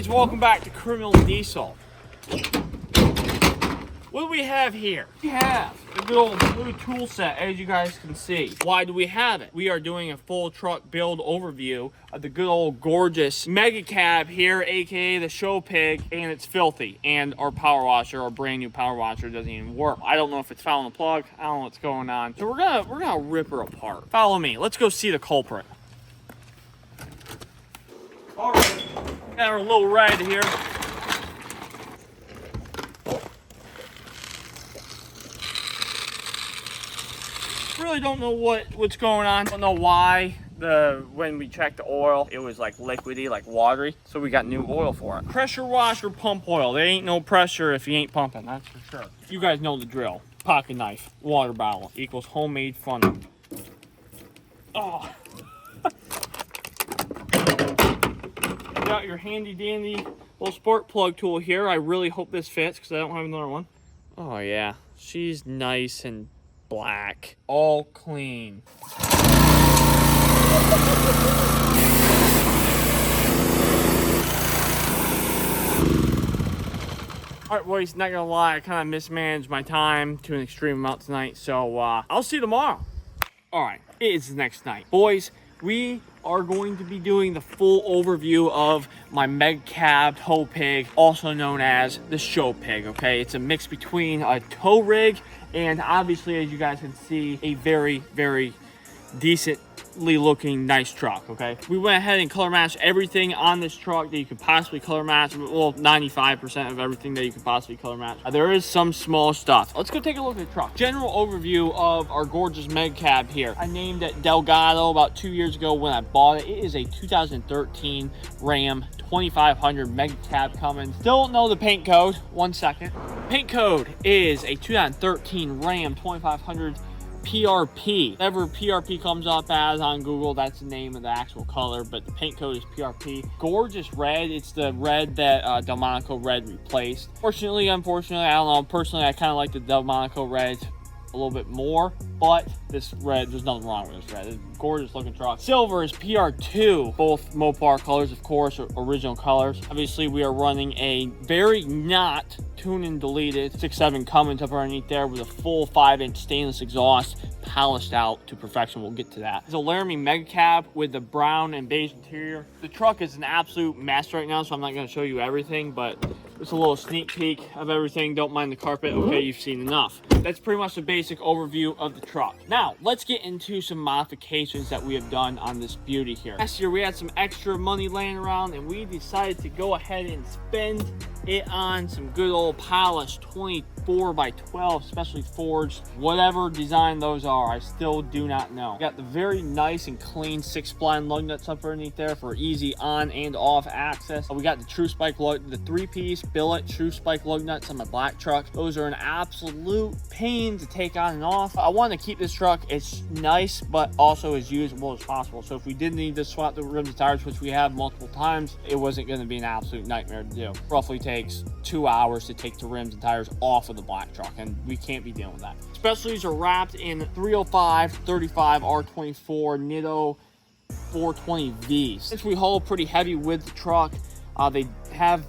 Boys, welcome back to Criminal Diesel. What do we have here? We have a good old blue tool set, as you guys can see. Why do we have it? We are doing a full truck build overview of the good old gorgeous mega cab here, aka the TowPig, and it's filthy. And our power washer, our brand new power washer, doesn't even work. I don't know if it's fouling the plug. I don't know what's going on. So we're gonna rip her apart. Follow me. Let's go see the culprit. All right, got our little red here. Really don't know what's going on. Don't know why when we checked the oil, it was like liquidy, like watery. So we got new oil for it. Pressure washer pump oil. There ain't no pressure if you ain't pumping, that's for sure. You guys know the drill. Pocket knife, water bottle equals homemade funnel. Oh. Got your handy dandy little spark plug tool here. I really hope this fits because I don't have another one. Oh yeah, she's nice and black, all clean. All right, boys, not gonna lie, I kind of mismanaged my time to an extreme amount tonight, so I'll see you tomorrow. All right, it is the next night. Boys, we are going to be doing the full overview of my mega cab TowPig, also known as the TowPig, okay? It's a mix between a tow rig and obviously, as you guys can see, a very, very decently looking nice truck, okay? We went ahead and color matched everything on this truck that you could possibly color match. Well, 95% of everything that you could possibly color match. There is some small stuff. Let's go take a look at the truck. General overview of our gorgeous mega cab here. I named it Delgado about 2 years ago when I bought it. It is a 2013 Ram 2500 mega cab Cummins. Still don't know the paint code. 1 second. Paint code is a 2013 Ram 2500 PRP. Whatever PRP comes up as on Google, that's the name of the actual color, but the paint code is PRP. Gorgeous red. It's the red that Delmonico red replaced. Unfortunately, I don't know. Personally, I kind of like the Delmonico red a little bit more, but this red, there's nothing wrong with this red. It's a gorgeous looking truck. Silver is PR2, both Mopar colors, of course, original colors. Obviously, we are running a very not tuned and deleted 6.7 Cummins up underneath there with a full 5-inch stainless exhaust, polished out to perfection. We'll get to that. It's a Laramie mega cab with the brown and beige interior. The truck is an absolute mess right now, so I'm not going to show you everything, but it's a little sneak peek of everything. Don't mind the carpet. Okay, you've seen enough. That's pretty much the basic overview of the truck. Now, let's get into some modifications that we have done on this beauty here. Last year, we had some extra money laying around, and we decided to go ahead and spend it on some good old polished 24 by 12, specially forged, whatever design those are, I still do not know. We got the very nice and clean 6-spline lug nuts up underneath there for easy on and off access. We got the true spike lug, the 3-piece billet true spike lug nuts on my black truck. Those are an absolute pain to take on and off. I want to keep this truck as nice but also as usable as possible. So if we did need to swap the rims and tires, which we have multiple times, it wasn't going to be an absolute nightmare to do. Roughly takes 2 hours to take the rims and tires off of the black truck, and we can't be dealing with that. Specialties are wrapped in 305, 35, R24, Nitto 420V. Since we haul pretty heavy with the truck, they have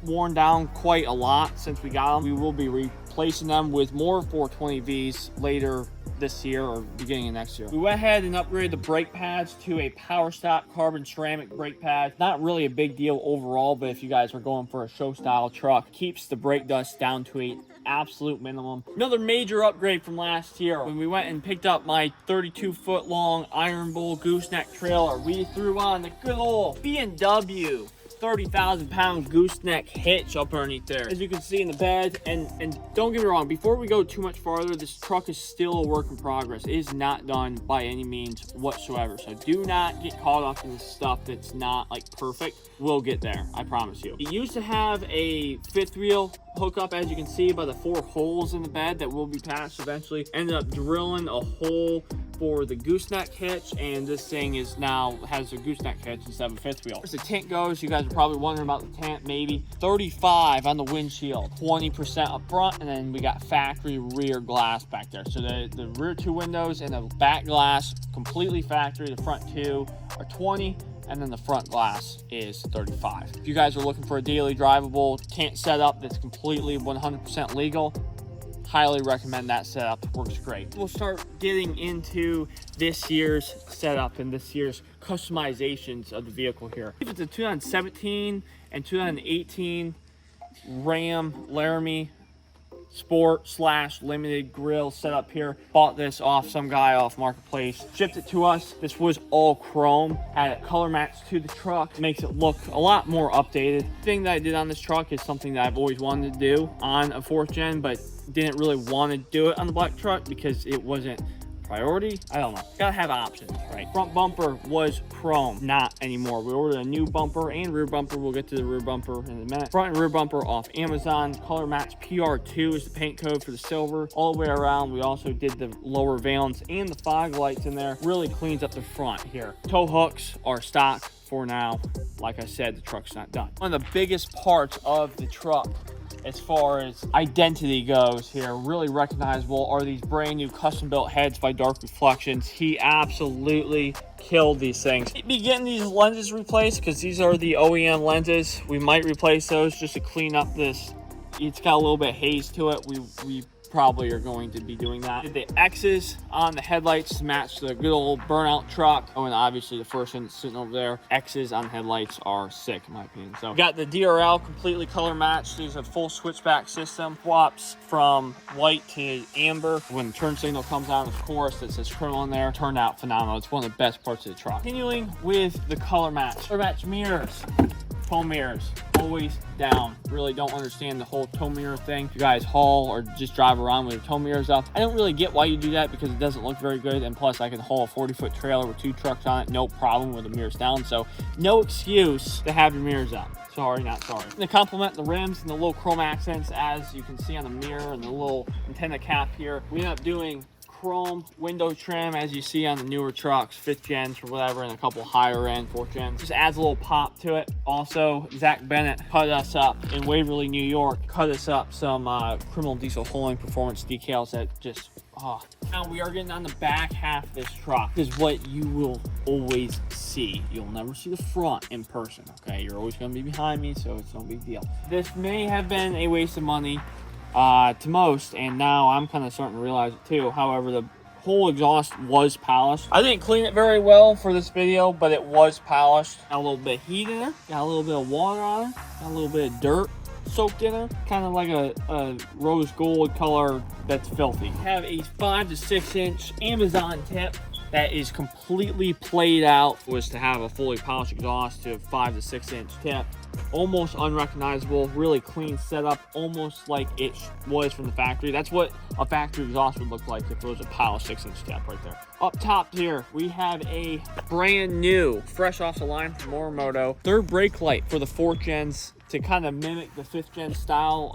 worn down quite a lot since we got them. We will be replacing them with more 420Vs later this year or beginning of next year. We went ahead and upgraded the brake pads to a Power Stop carbon ceramic brake pad. Not really a big deal overall, but if you guys are going for a show style truck, keeps the brake dust down to a absolute minimum. Another major upgrade from last year, when we went and picked up my 32-foot long Iron Bull gooseneck trailer, we threw on the good old B&W 30,000-pound gooseneck hitch up underneath there, as you can see in the bed. And don't get me wrong, before we go too much farther, this truck is still a work in progress. It is not done by any means whatsoever, so do not get caught up in this stuff that's not like perfect. We'll get there, I promise you. It used to have a fifth wheel hookup, as you can see by the 4 holes in the bed that will be patched eventually. Ended up drilling a hole for the gooseneck hitch, and this thing is now has a gooseneck hitch instead of a fifth wheel. As the tint goes, you guys are probably wondering about the tint. Maybe 35 on the windshield, 20% up front, and then we got factory rear glass back there. So the rear 2 windows and the back glass completely factory. The front 2 are 20, and then the front glass is 35. If you guys are looking for a daily drivable tent setup that's completely 100% legal, highly recommend that setup. Works great. We'll start getting into this year's setup and this year's customizations of the vehicle here. If it's a 2017 and 2018 Ram Laramie Sport / limited grill setup here. Bought this off some guy off Marketplace, shipped it to us. This was all chrome, had it color matched to the truck, makes it look a lot more updated. The thing that I did on this truck is something that I've always wanted to do on a 4th gen, but didn't really want to do it on the black truck because it wasn't priority. I don't know, gotta have options, right? Front bumper was chrome, not anymore. We ordered a new bumper and rear bumper. We'll get to the rear bumper in a minute. Front and rear bumper off Amazon. Color match PR2 is the paint code for the silver. All the way around, we also did the lower valence and the fog lights in there. Really cleans up the front here. Tow hooks are stock for now. Like I said, the truck's not done. One of the biggest parts of the truck as far as identity goes here, really recognizable, are these brand new custom built heads by Dark Reflections. He absolutely killed these things. We'll be getting these lenses replaced because these are the OEM lenses. We might replace those just to clean up this. It's got a little bit of haze to it. We probably are going to be doing that. Did the X's on the headlights to match the good old burnout truck. Oh, and obviously the first one sitting over there. X's on headlights are sick in my opinion. So we got the DRL completely color matched. There's a full switchback system. Swaps from white to amber. When the turn signal comes on, of course, that says criminal in there. Turned out phenomenal. It's one of the best parts of the truck. Continuing with the color match. Color match mirrors. Tow mirrors, always down. Really don't understand the whole tow mirror thing. If you guys haul or just drive around with your tow mirrors up, I don't really get why you do that because it doesn't look very good. And plus I can haul a 40-foot trailer with 2 trucks on it, no problem with the mirrors down. So no excuse to have your mirrors up. Sorry, not sorry. To complement the rims and the little chrome accents, as you can see on the mirror and the little antenna cap here, we end up doing chrome window trim, as you see on the newer trucks, 5th gens or whatever, and a couple higher end 4th gens. Just adds a little pop to it. Also, Zach Bennett cut us up in Waverly, New York, cut us up some criminal diesel holing performance decals that just, Now we are getting on the back half of this truck. This is what you will always see. You'll never see the front in person, okay? You're always gonna be behind me, so it's no big deal. This may have been a waste of money to most, and now I'm kind of starting to realize it too. However, the whole exhaust was polished. I didn't clean it very well for this video, but it was polished. Got a little bit of heat in there, got a little bit of water on it, got a little bit of dirt soaked in there, kind of like a rose gold color that's filthy. Have a 5 to 6 inch Amazon tip that is completely played out. Was to have a fully polished exhaust to 5 to 6 inch tip. Almost unrecognizable, really clean setup, almost like it was from the factory. That's what a factory exhaust would look like if it was a polished 6 inch tip right there. Up top here, we have a brand new, fresh off the line from Morimoto, 3rd brake light for the 4th gens to kind of mimic the 5th gen style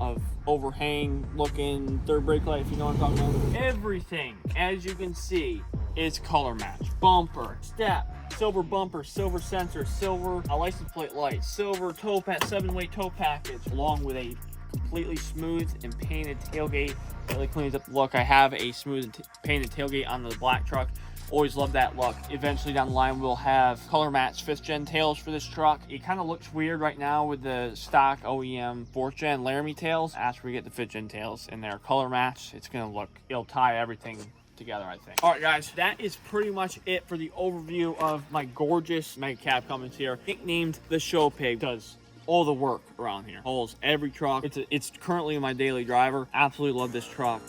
of overhang looking 3rd brake light, if you know what I'm talking about. Everything, as you can see, is color match. Bumper, step, silver bumper, silver sensor, silver license plate light, silver tow pack, 7-way tow package, along with a completely smooth and painted tailgate. Really cleans up the look. I have a smooth and painted tailgate on the black truck. Always love that look. Eventually down the line, we'll have color match 5th gen tails for this truck. It kind of looks weird right now with the stock OEM 4th gen Laramie tails. After we get the 5th gen tails in there, color match, it's gonna look, it'll tie everything together, I think. All right, guys, that is pretty much it for the overview of my gorgeous mega cab Cummins here. Nicknamed the TowPig, does all the work around here. Hauls every truck. It's currently my daily driver. Absolutely love this truck.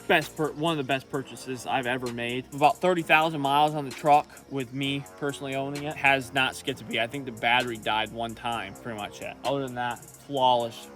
One of the best purchases I've ever made. About 30,000 miles on the truck with me personally owning it. Has not skipped a beat. I think the battery died one time, pretty much it. Other than that, flawless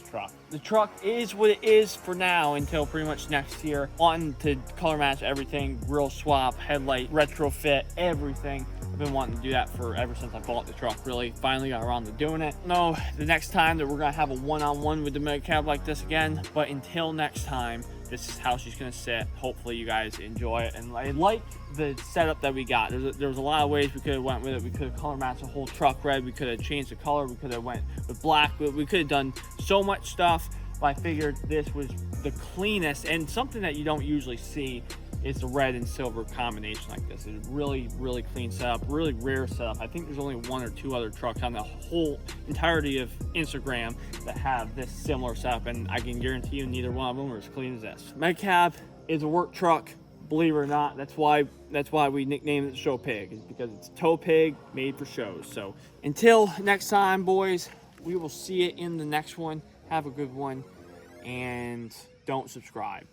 truck. The truck is what it is for now until pretty much next year. Wanting to color match everything, grill swap, headlight, retrofit, everything. I've been wanting to do that for ever since I bought the truck, really. Finally got around to doing it. No, the next time that we're gonna have a one-on-one with the mega cab like this again, but until next time, this is how she's gonna sit. Hopefully you guys enjoy it, and I like the setup that we got. There was a lot of ways we could have went with it. We could have color matched the whole truck red. We could have changed the color. We could have went with black. We could have done so much stuff, but I figured this was the cleanest and something that you don't usually see it's a red and silver combination like this. It's a really, really clean setup, really rare setup. I think there's only 1 or 2 other trucks on the whole entirety of Instagram that have this similar setup, and I can guarantee you neither one of them are as clean as this. My cab is a work truck, believe it or not. That's why we nicknamed it Show Pig, is because it's TowPig made for shows. So until next time, boys, we will see you in the next one. Have a good one, and don't subscribe.